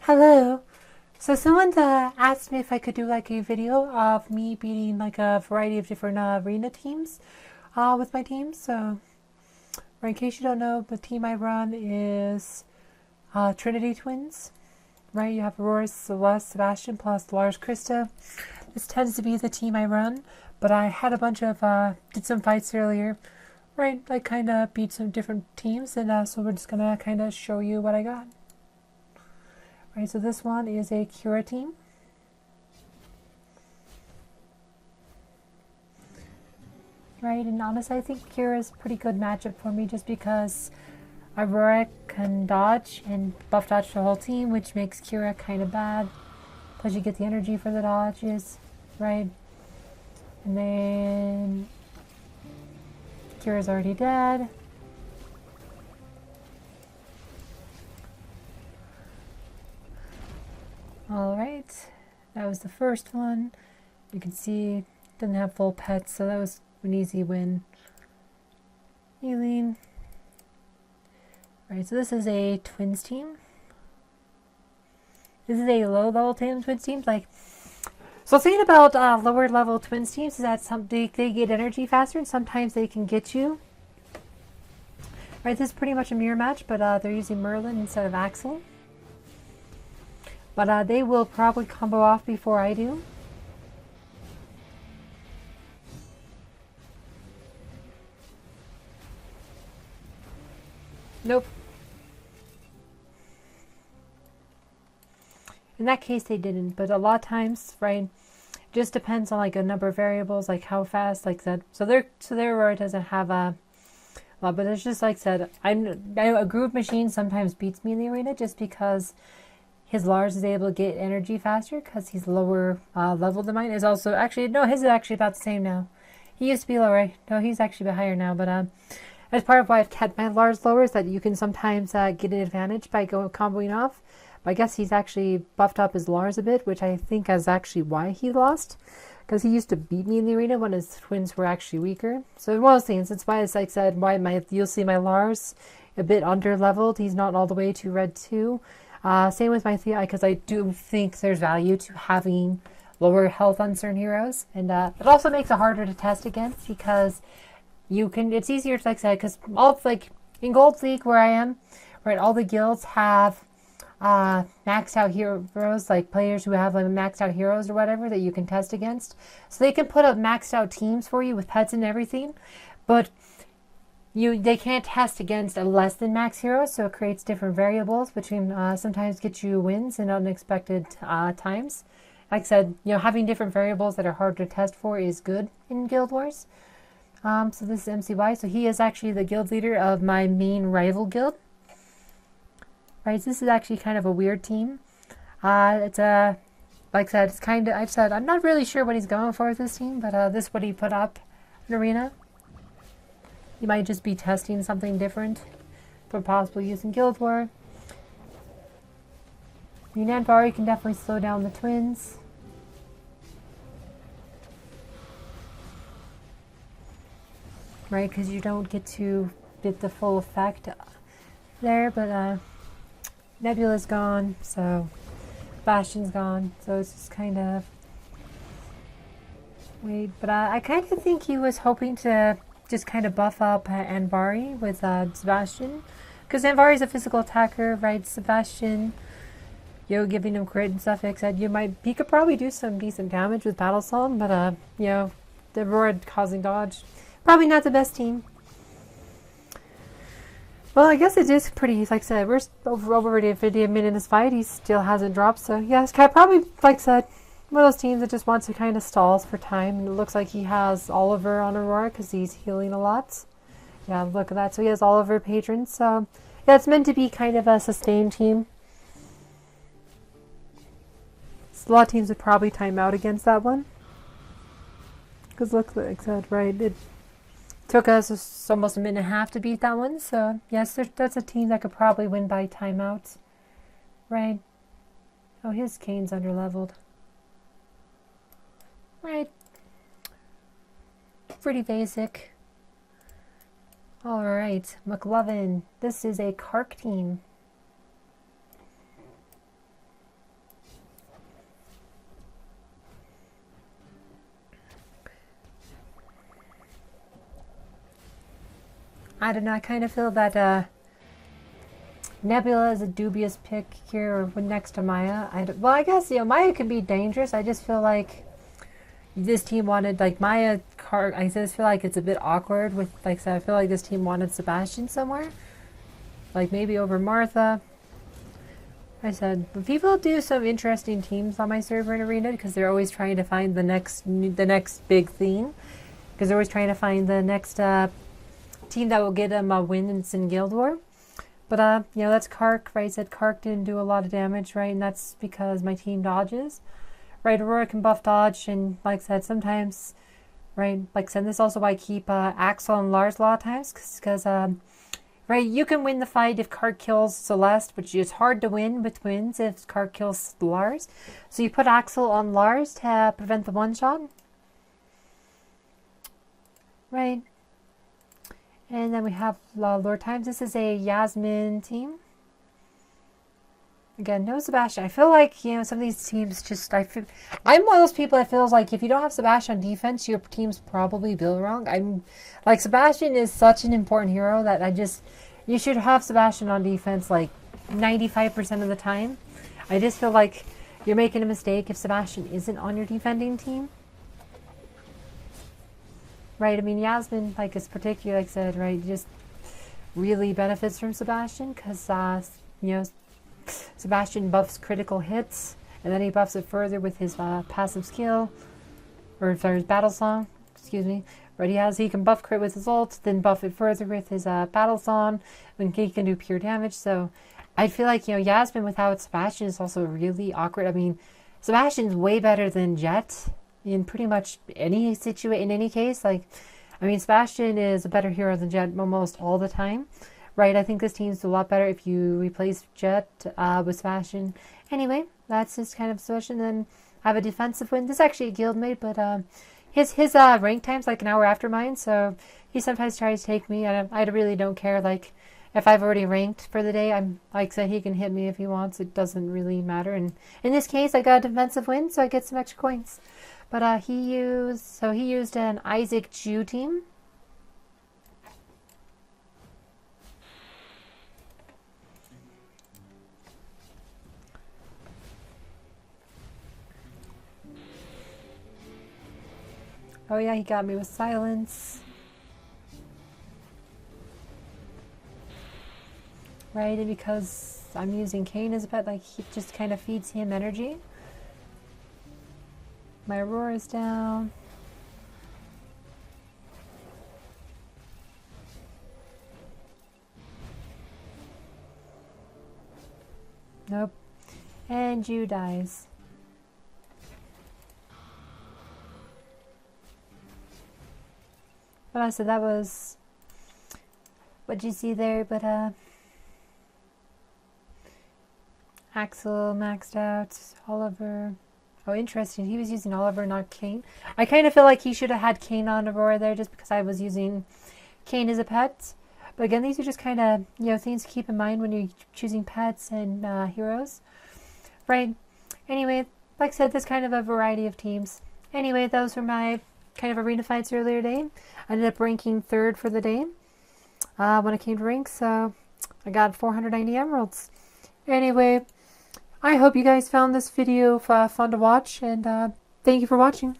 Hello. So someone asked me if I could do like a video of me beating like a variety of different arena teams with my team. So in case you don't know, the team I run is Trinity twins. Right, you have Aurora, Celeste, Sebastian plus Lars Krista. This tends to be the team I run, but I had a bunch of did some fights earlier. Right, I kind of beat some different teams, and so we're just gonna kind of show you what I got. Right, so this one is a Cura team. Right, and honestly, I think Cura is a pretty good matchup for me just because Aurora can dodge and buff dodge the whole team, which makes Cura kind of bad. Plus you get the energy for the dodges, right? And then Cura's already dead. Alright, that was the first one. You can see didn't have full pets, so that was an easy win. Healing. Right, so this is a twins team. This is a low level twins team. So the thing about lower level twins teams is that they get energy faster, and sometimes they can get you. Right, this is pretty much a mirror match, but they're using Merlin instead of Axel. But they will probably combo off before I do. Nope. In that case, they didn't. But a lot of times, right, just depends on like a number of variables, like how fast, like that. So their Aurora doesn't have a lot, but it's just like said. A group machine sometimes beats me in the arena just because his Lars is able to get energy faster because he's lower level than mine. Is also actually no, his is actually about the same now. He used to be lower. No, he's actually a bit higher now. But as part of why I've kept my Lars lower is that you can sometimes get an advantage by comboing off. But I guess he's actually buffed up his Lars a bit, which I think is actually why he lost. Because he used to beat me in the arena when his twins were actually weaker. So one of those things. That's why, as I said, you'll see my Lars a bit under leveled. He's not all the way to red 2. Same with my Thea, because I do think there's value to having lower health on certain heroes. And it also makes it harder to test against because it's easier to, like I said, because all like in Gold League where I am, right, all the guilds have maxed out heroes, like players who have like maxed out heroes or whatever that you can test against. So they can put up maxed out teams for you with pets and everything, but they can't test against a less than max hero, so it creates different variables between sometimes get you wins in unexpected times. Like I said, having different variables that are hard to test for is good in Guild Wars. So this is MCY. So he is actually the guild leader of my main rival guild. Right, so this is actually kind of a weird team. It's a, like I said, it's kind of, I've said, I'm not really sure what he's going for with this team, but this is what he put up in Arena. You might just be testing something different for possible use in Guild War. Nanvari can definitely slow down the twins. Right, because you don't get to get the full effect there, but Nebula's gone, so Bastion's gone, so it's just kind of wait. But I kind of think he was hoping to just kind of buff up Anvari with Sebastian, because Anvari's a physical attacker, right? Sebastian, giving him crit and stuff. Like I said, he could probably do some decent damage with Battle Song, but the Aurora causing dodge. Probably not the best team. Well, I guess it is pretty, like I said, we're already 50 minutes in this fight. He still hasn't dropped, so yeah, it's probably, like I said, one of those teams that just wants to kind of stalls for time. And it looks like he has Oliver on Aurora because he's healing a lot. Yeah, look at that. So he has Oliver patrons. So yeah, it's meant to be kind of a sustained team. So a lot of teams would probably time out against that one. Because look, like I said, right, it took us almost a minute and a half to beat that one. So yes, that's a team that could probably win by timeout. Right. Oh, his Kane's under-leveled. Right. Pretty basic. Alright, McLovin. This is a Kark team. I don't know, I kind of feel that Nebula is a dubious pick here next to Maya. Well, I guess, Maya can be dangerous. I just feel like this team wanted, like, Maya, I just feel like it's a bit awkward with, like, so I feel like this team wanted Sebastian somewhere. Like, maybe over Martha. I said, but people do some interesting teams on my server in Arena because they're always trying to find the next big theme. Because they're always trying to find the next team that will get them a win in Guild War. But, that's Kark, right? I said Kark didn't do a lot of damage, right? And that's because my team dodges. Right, Aurora can buff dodge, and like I said, sometimes, right, like I said, this is also why I keep Axel and Lars a lot of times, because, right, you can win the fight if Kark kills Celeste, but it's hard to win with wins if Kark kills Lars. So you put Axel on Lars to prevent the one-shot. Right. And then we have Lord Times. This is a Yasmin team. Again, no Sebastian. I feel like, some of these teams just, I'm one of those people that feels like if you don't have Sebastian on defense, your team's probably built wrong. Like, Sebastian is such an important hero that you should have Sebastian on defense like 95% of the time. I just feel like you're making a mistake if Sebastian isn't on your defending team. Right, I mean, Yasmin, like, is particularly, like I said, right, just really benefits from Sebastian because, Sebastian buffs critical hits, and then he buffs it further with his passive skill, or sorry, his battle song, excuse me. Right, he can buff crit with his ult, then buff it further with his battle song, and he can do pure damage. So I feel like, Yasmin without Sebastian is also really awkward. I mean, Sebastian's way better than Jet in pretty much any in any case. Like, I mean, Sebastian is a better hero than Jet almost all the time. Right, I think this team's a lot better if you replace Jet with Sebastian. Anyway, that's his kind of solution. Then I have a defensive win. This is actually a guildmate, but his rank time's like an hour after mine, so he sometimes tries to take me. I really don't care. Like, if I've already ranked for the day, I'm like I said, he can hit me if he wants. It doesn't really matter. And in this case, I got a defensive win, so I get some extra coins. But he used an Isaac Jew team. Oh yeah, he got me with silence. Right, and because I'm using Kayn as a pet, like, he just kind of feeds him energy. My Aurora's down. Nope. And Jew dies. But so that was what you see there, but Axel maxed out, Oliver. Oh, interesting. He was using Oliver, not Kayn. I kind of feel like he should have had Kayn on Aurora there just because I was using Kayn as a pet. But again, these are just kind of, things to keep in mind when you're choosing pets and heroes. Right. Anyway, like I said, there's kind of a variety of teams. Anyway, those were my kind of arena fights earlier today. I ended up ranking 3rd for the day when it came to ranks, so I got 490 emeralds. Anyway, I hope you guys found this video fun to watch, and thank you for watching.